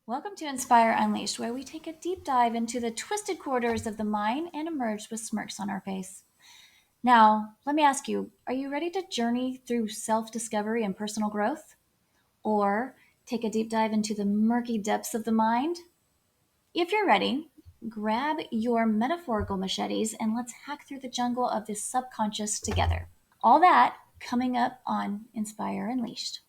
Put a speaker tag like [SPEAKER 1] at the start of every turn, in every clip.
[SPEAKER 1] Welcome to Inspire Unleashed, where we take a deep dive into the twisted corridors of the mind and emerge with smirks on our face. Now, let me ask you, are you ready to journey through self discovery and personal growth? Or take a deep dive into the murky depths of the mind? If you're ready, grab your metaphorical machetes and let's hack through the jungle of this subconscious together. All that coming up on Inspire Unleashed.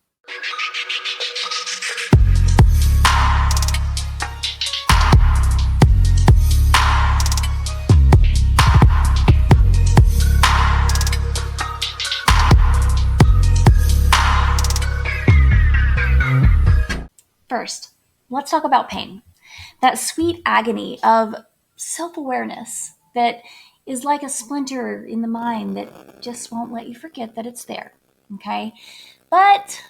[SPEAKER 1] First, let's talk about pain. That sweet agony of self awareness that is like a splinter in the mind that just won't let you forget that it's there. Okay? But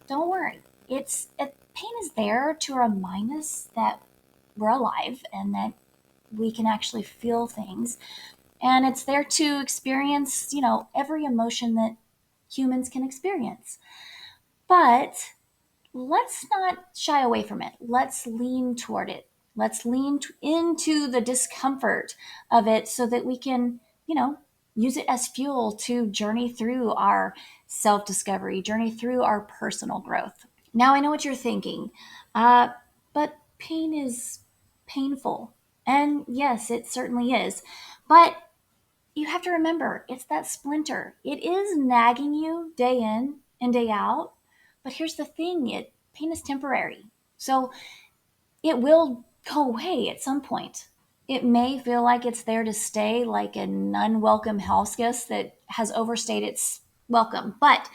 [SPEAKER 1] don't worry. Pain is there to remind us that we're alive and that we can actually feel things. And it's there to experience, every emotion that humans can experience. But let's not shy away from it. Let's lean toward it. Let's into the discomfort of it so that we can, use it as fuel to journey through our self discovery, journey through our personal growth. Now, I know what you're thinking, but pain is painful. And yes, it certainly is. But you have to remember it's that splinter. It is nagging you day in and day out. But here's the thing, it pain is temporary. So it will go away at some point. It may feel like it's there to stay, like an unwelcome house guest that has overstayed its welcome. But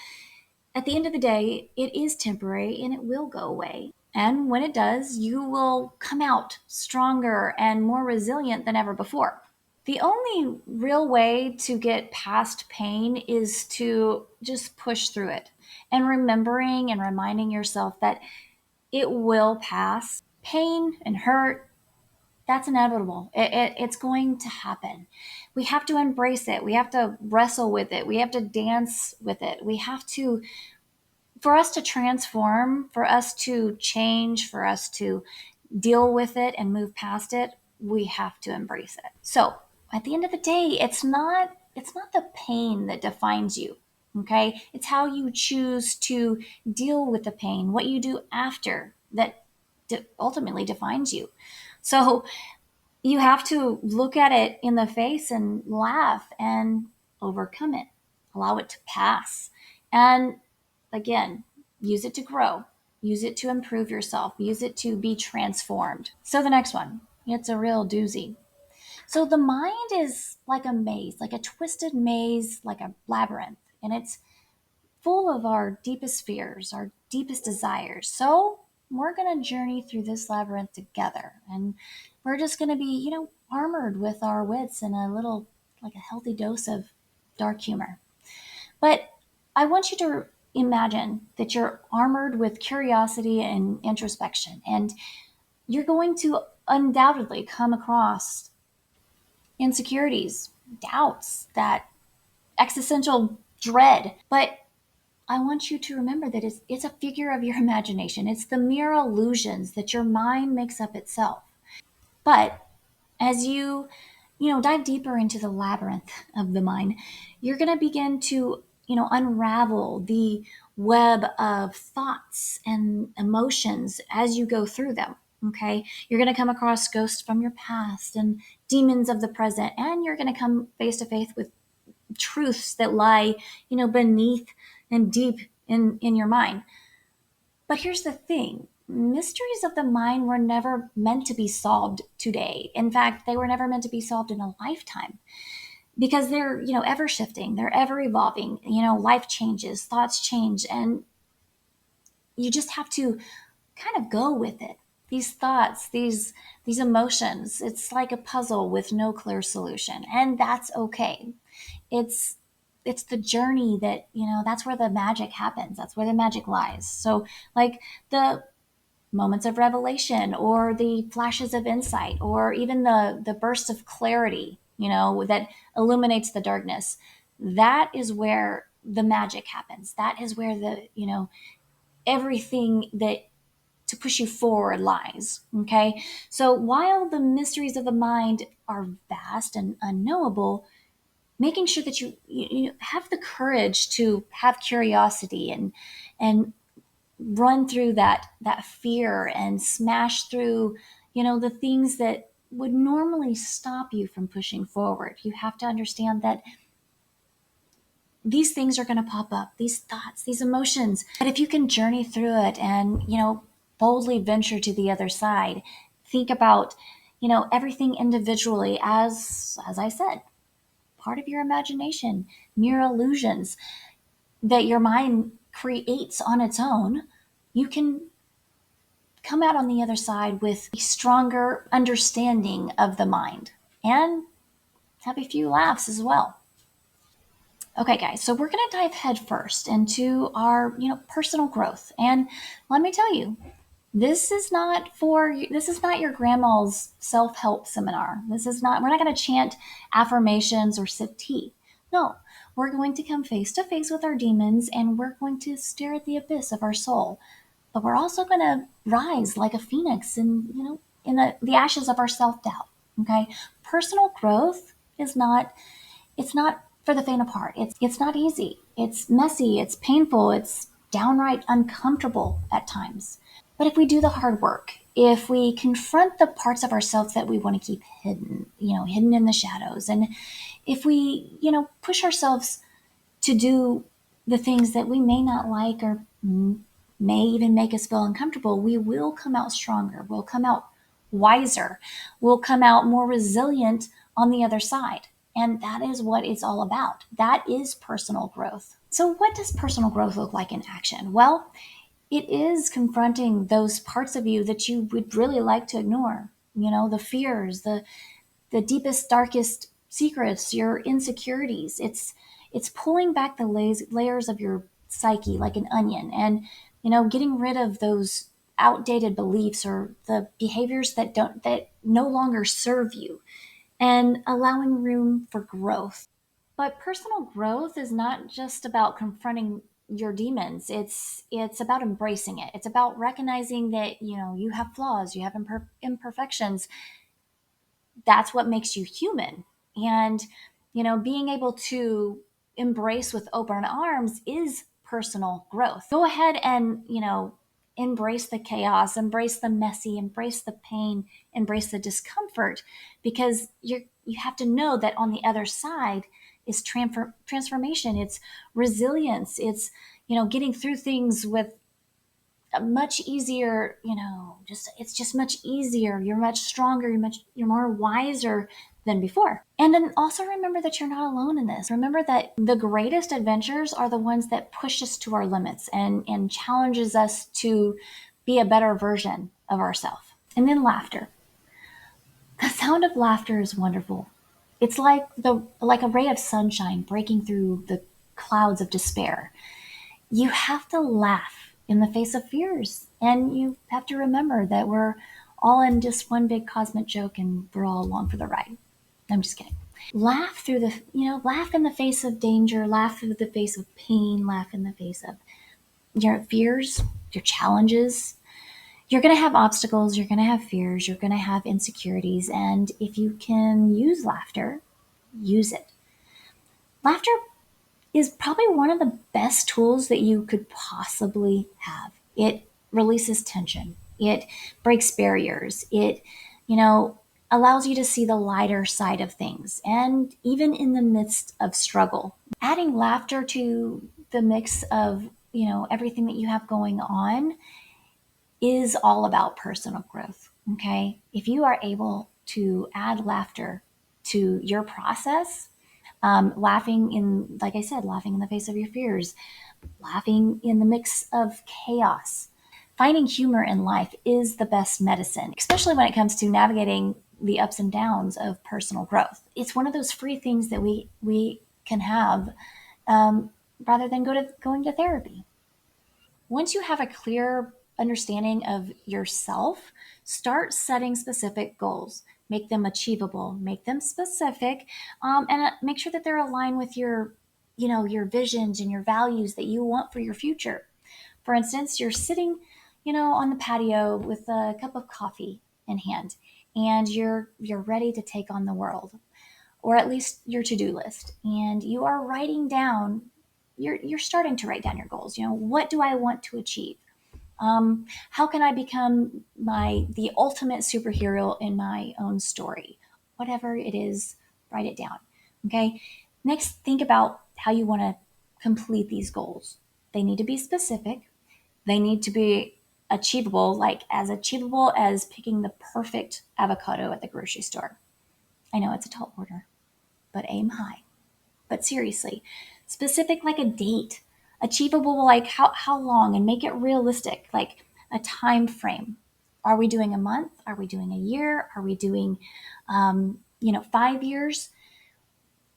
[SPEAKER 1] at the end of the day, it is temporary and it will go away. And when it does, you will come out stronger and more resilient than ever before. The only real way to get past pain is to just push through it and remembering and reminding yourself that it will pass. Pain and hurt, that's inevitable. It's going to happen. We have to embrace it. We have to wrestle with it. We have to dance with it. We have to, for us to transform, for us to change, for us to deal with it and move past it, we have to embrace it. So at the end of the day, it's not the pain that defines you. Okay. It's how you choose to deal with the pain, what you do after that ultimately defines you. So you have to look at it in the face and laugh and overcome it, allow it to pass. And again, use it to grow, use it to improve yourself, use it to be transformed. So the next one, it's a real doozy. So the mind is like a maze, like a twisted maze, like a labyrinth, and it's full of our deepest fears, our deepest desires. So we're going to journey through this labyrinth together, and we're just going to be, armored with our wits and a little, like a healthy dose of dark humor. But I want you to imagine that you're armored with curiosity and introspection, and you're going to undoubtedly come across insecurities, doubts, that existential dread. But I want you to remember that it's a figure of your imagination. It's the mere illusions that your mind makes up itself. But as you dive deeper into the labyrinth of the mind, you're going to begin to, unravel the web of thoughts and emotions as you go through them. Okay. You're going to come across ghosts from your past and demons of the present, and you're going to come face to face with truths that lie, beneath and deep in your mind. But here's the thing, mysteries of the mind were never meant to be solved today. In fact, they were never meant to be solved in a lifetime because they're, ever shifting, they're ever evolving, life changes, thoughts change, and you just have to kind of go with it. These thoughts, these emotions, it's like a puzzle with no clear solution, and that's okay. It's it's the journey that, that's where the magic happens, that's where the magic lies. So like the moments of revelation or the flashes of insight or even the bursts of clarity, that illuminates the darkness, that is where the magic happens. That is where the, everything that to push you forward lies. Okay. So while the mysteries of the mind are vast and unknowable, making sure that you have the courage to have curiosity and run through that fear and smash through, the things that would normally stop you from pushing forward. You have to understand that these things are going to pop up, these thoughts, these emotions. But if you can journey through it and, boldly venture to the other side, think about, everything individually as I said, part of your imagination, mere illusions that your mind creates on its own, you can come out on the other side with a stronger understanding of the mind and have a few laughs as well. Okay, guys, so we're going to dive headfirst into our, personal growth. And let me tell you, this is not your grandma's self-help seminar. This is not We're not going to chant affirmations or sip tea. No, we're going to come face to face with our demons and we're going to stare at the abyss of our soul. But we're also going to rise like a phoenix in the ashes of our self-doubt. Okay? Personal growth is not it's not for the faint of heart. It's not easy. It's messy, it's painful, it's downright uncomfortable at times. But if we do the hard work, if we confront the parts of ourselves that we want to keep hidden, hidden in the shadows, and if we, push ourselves to do the things that we may not like or may even make us feel uncomfortable, we will come out stronger. We'll come out wiser. We'll come out more resilient on the other side. And that is what it's all about. That is personal growth. So, what does personal growth look like in action? Well, it is confronting those parts of you that you would really like to ignore. The fears, the deepest, darkest secrets, your insecurities. It's pulling back the layers of your psyche like an onion, and getting rid of those outdated beliefs or the behaviors that no longer serve you, and allowing room for growth. But personal growth is not just about confronting your demons. It's about embracing it. It's about recognizing that you have flaws, you have imperfections. That's what makes you human. And being able to embrace with open arms is personal growth. Go ahead and embrace the chaos, embrace the messy, embrace the pain, embrace the discomfort, because you have to know that on the other side is transformation. It's resilience. It's getting through things with a much easier, it's just much easier. You're much stronger. You're more wiser than before. And then also remember that you're not alone in this. Remember that the greatest adventures are the ones that push us to our limits and challenges us to be a better version of ourselves. And then laughter. The sound of laughter is wonderful. It's like a ray of sunshine breaking through the clouds of despair. You have to laugh in the face of fears. And you have to remember that we're all in just one big cosmic joke and we're all along for the ride. I'm just kidding. Laugh in the face of danger, laugh in the face of pain, laugh in the face of your fears, your challenges. You're going to have obstacles, you're going to have fears, you're going to have insecurities. And if you can use laughter, use it. Laughter is probably one of the best tools that you could possibly have. It releases tension. It breaks barriers. It, allows you to see the lighter side of things. And even in the midst of struggle, adding laughter to the mix of, everything that you have going on is all about personal growth. Okay. If you are able to add laughter to your process, laughing in, like I said, laughing in the face of your fears, laughing in the mix of chaos. Finding humor in life is the best medicine, especially when it comes to navigating the ups and downs of personal growth. It's one of those free things that we can have, rather than going to therapy. Once you have a clear understanding of yourself, start setting specific goals. Make them achievable, make them specific, and make sure that they're aligned with your visions and your values that you want for your future. For instance, you're sitting, on the patio with a cup of coffee in hand, and you're ready to take on the world, or at least your to-do list, and you are writing down, you're starting to write down your goals. What do I want to achieve? How can I become the ultimate superhero in my own story? Whatever it is, write it down. Okay. Next, think about how you want to complete these goals. They need to be specific. They need to be achievable, like as achievable as picking the perfect avocado at the grocery store. I know it's a tall order, but aim high. But seriously, specific like a date, achievable like how long, and make it realistic, like a time frame. Are we doing a month? Are we doing a year? Are we doing 5 years?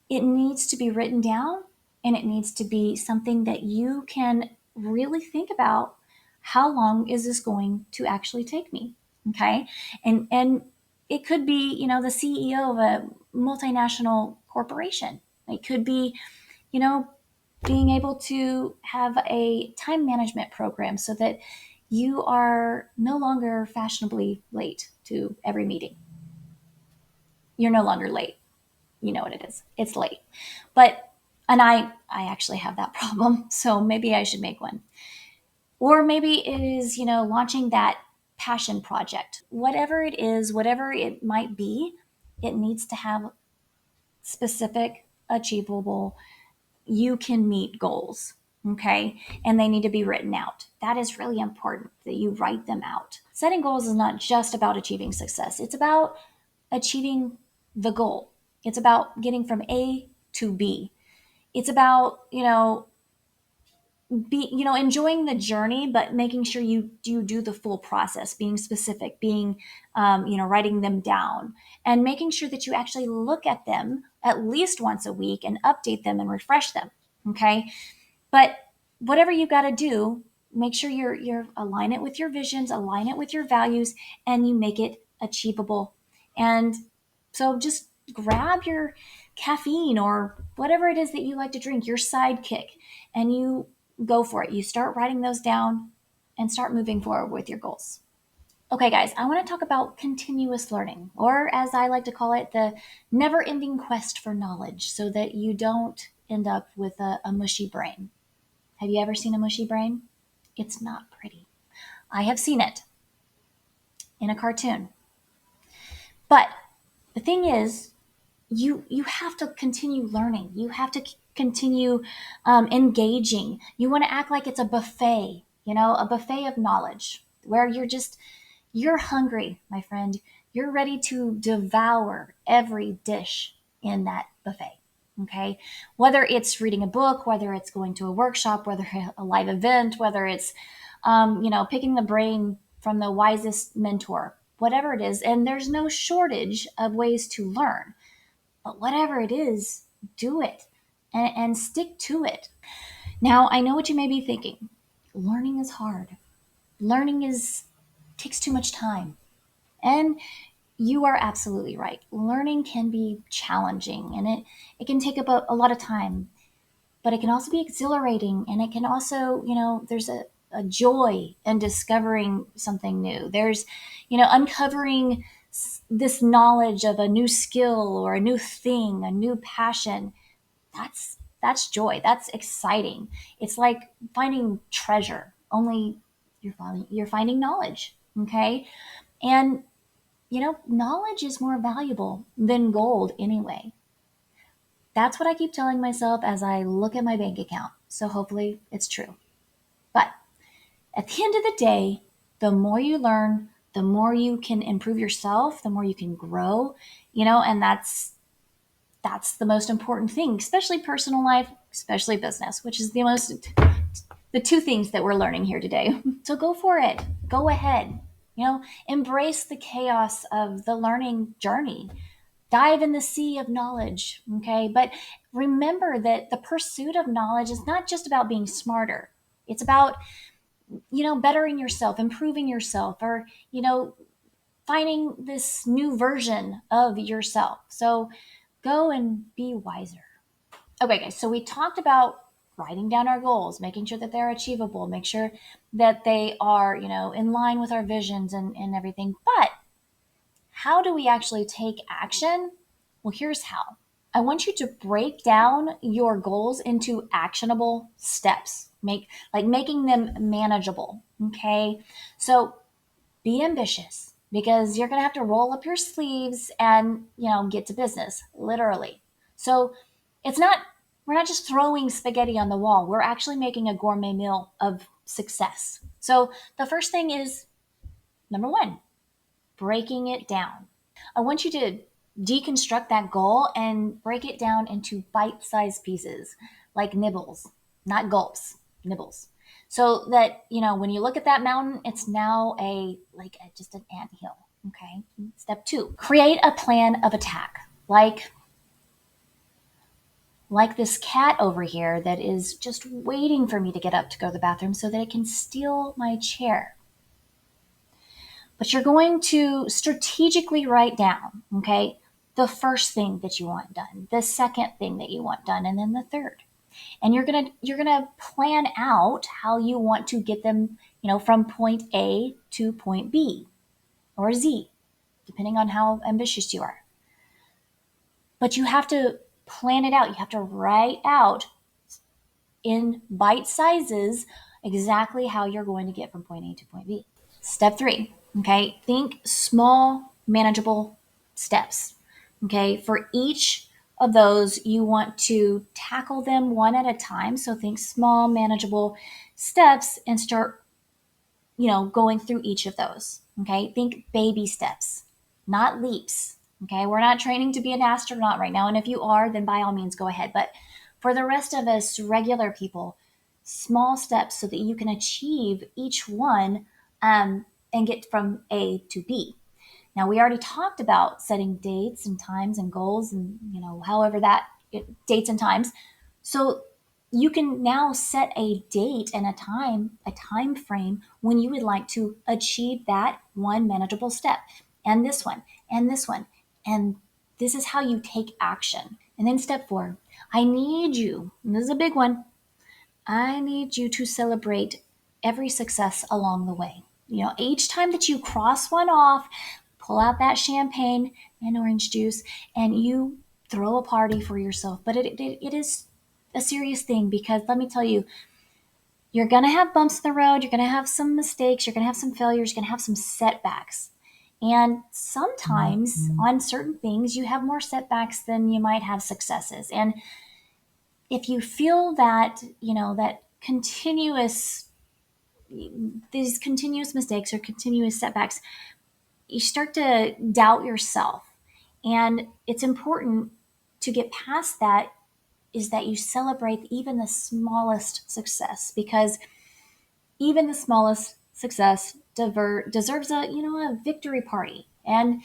[SPEAKER 1] It needs to be written down, and it needs to be something that you can really think about. How long is this going to actually take me? Okay. And it could be, the CEO of a multinational corporation. It could be, you know, being able to have a time management program so that you are no longer fashionably late to every meeting. You're no longer late. You know what it is. It's late. But and I actually have that problem, so maybe I should make one. Or maybe it is, launching that passion project. Whatever it is, whatever it might be, it needs to have specific, achievable, you can meet goals. Okay. And they need to be written out. That is really important that you write them out. Setting goals is not just about achieving success, it's about achieving the goal. It's about getting from A to B. It's about, enjoying the journey, but making sure you do the full process, being specific, being, writing them down, and making sure that you actually look at them at least once a week and update them and refresh them. Okay. But whatever you got to do, make sure you're align it with your visions, align it with your values, and you make it achievable. And so just grab your caffeine or whatever it is that you like to drink, your sidekick, and you go for it. You start writing those down and start moving forward with your goals. Okay, guys, I want to talk about continuous learning, or as I like to call it, the never ending quest for knowledge, so that you don't end up with a mushy brain. Have you ever seen a mushy brain? It's not pretty. I have seen it in a cartoon. But the thing is, you have to continue learning. You have to continue engaging. You want to act like it's a buffet, a buffet of knowledge where you're hungry, my friend. You're ready to devour every dish in that buffet. Okay. Whether it's reading a book, whether it's going to a workshop, whether a live event, whether it's, picking the brain from the wisest mentor, whatever it is. And there's no shortage of ways to learn, but whatever it is, do it and stick to it. Now, I know what you may be thinking. Learning is hard. Learning takes too much time. And you are absolutely right. Learning can be challenging, and it can take up a lot of time, but it can also be exhilarating. And it can also, there's a joy in discovering something new. There's, uncovering this knowledge of a new skill or a new thing, a new passion. That's joy. That's exciting. It's like finding treasure, only you're finding knowledge. Okay. And knowledge is more valuable than gold anyway. That's what I keep telling myself as I look at my bank account. So hopefully it's true. But at the end of the day, the more you learn, the more you can improve yourself, the more you can grow, and that's the most important thing, especially personal life, especially business, which is the two things that we're learning here today. So go for it. Go ahead. Embrace the chaos of the learning journey. Dive in the sea of knowledge. Okay. But remember that the pursuit of knowledge is not just about being smarter. It's about, bettering yourself, improving yourself, or, finding this new version of yourself. So go and be wiser. Okay, guys. So we talked about writing down our goals, making sure that they're achievable, make sure that they are, in line with our visions and everything. But how do we actually take action? Well, here's how. I want you to break down your goals into actionable steps. Making them manageable. Okay. So be ambitious because you're going to have to roll up your sleeves and, get to business, literally. So we're not just throwing spaghetti on the wall. We're actually making a gourmet meal of success. So the first thing is number one, breaking it down. I want you to deconstruct that goal and break it down into bite-sized pieces, like nibbles, not gulps, nibbles. So that, when you look at that mountain, it's now just an anthill. Okay. Step two, create a plan of attack. Like this cat over here that is just waiting for me to get up to go to the bathroom so that it can steal my chair. But you're going to strategically write down, okay, the first thing that you want done, the second thing that you want done, and then the third. And you're gonna plan out how you want to get them, from point A to point B or Z, depending on how ambitious you are. But you have to plan it out. You have to write out in bite sizes exactly how you're going to get from point A to point B. Step three, okay, think small, manageable steps. Okay, for each of those, you want to tackle them one at a time. So think small, manageable steps and start, going through each of those. Okay, think baby steps, not leaps. Okay, we're not training to be an astronaut right now. And if you are, then by all means, go ahead. But for the rest of us, regular people, small steps so that you can achieve each one and get from A to B. Now, we already talked about setting dates and times and goals and, however dates and times. So you can now set a date and a time frame when you would like to achieve that one manageable step and this one and this one. And this is how you take action. And then step four, I need you, and this is a big one, I need you to celebrate every success along the way. Each time that you cross one off, pull out that champagne and orange juice and you throw a party for yourself. But it is a serious thing because let me tell you, you're going to have bumps in the road. You're going to have some mistakes. You're going to have some failures. You're going to have some setbacks. And sometimes on certain things, you have more setbacks than you might have successes. And if you feel that, that these continuous mistakes or continuous setbacks, you start to doubt yourself. And it's important to get past that is that you celebrate even the smallest success because even the smallest success deserves a victory party. And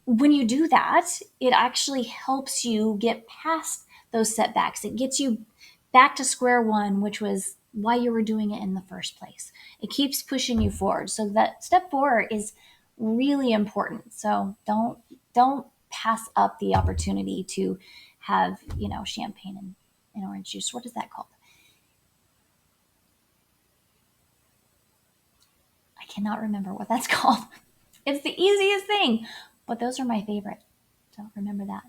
[SPEAKER 1] when you do that, it actually helps you get past those setbacks. It gets you back to square one, which was why you were doing it in the first place. It keeps pushing you forward. So that step four is really important. So don't pass up the opportunity to have, champagne and orange juice. What is that called? I cannot remember what that's called. It's the easiest thing, but those are my favorite. So remember that.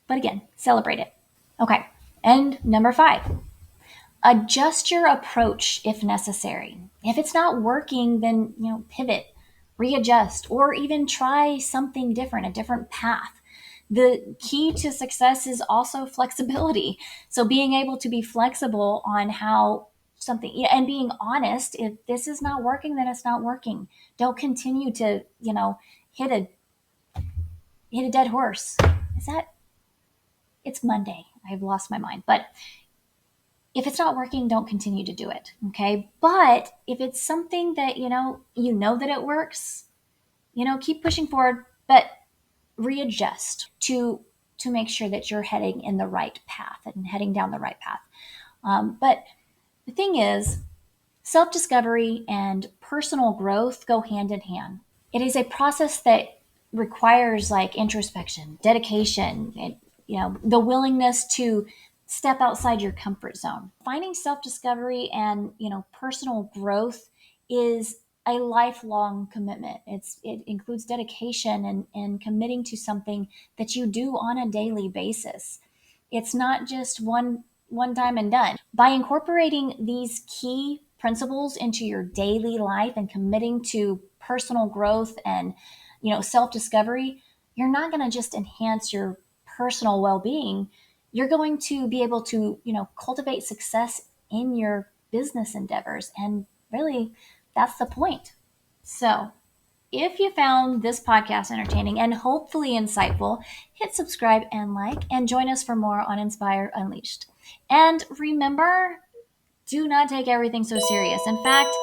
[SPEAKER 1] But again, celebrate it. Okay. And number five, adjust your approach if necessary. If it's not working, then, pivot, readjust, or even try something different, a different path. The key to success is also flexibility. So being able to be flexible on how something and being honest, if this is not working, then it's not working. Don't continue to, hit a dead horse. It's Monday. I've lost my mind. But if it's not working, don't continue to do it. Okay. But if it's something that, that it works, keep pushing forward, but readjust to make sure that you're heading in the right path and heading down the right path. But the thing is, self-discovery and personal growth go hand in hand. It is a process that requires like introspection, dedication, and the willingness to step outside your comfort zone. Finding self-discovery and, personal growth is a lifelong commitment. It includes dedication and committing to something that you do on a daily basis. It's not just one time and done. By incorporating these key principles into your daily life and committing to personal growth and, self-discovery, you're not going to just enhance your personal well-being. You're going to be able to, cultivate success in your business endeavors. And really, that's the point. So, if you found this podcast entertaining and hopefully insightful, hit subscribe and like, and join us for more on Inspire Unleashed. And remember, do not take everything so serious. In fact,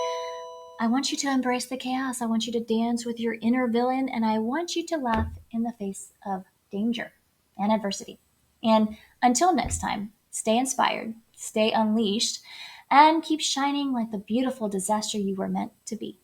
[SPEAKER 1] I want you to embrace the chaos. I want you to dance with your inner villain, and I want you to laugh in the face of danger and adversity. And until next time, stay inspired, stay unleashed, and keep shining like the beautiful disaster you were meant to be.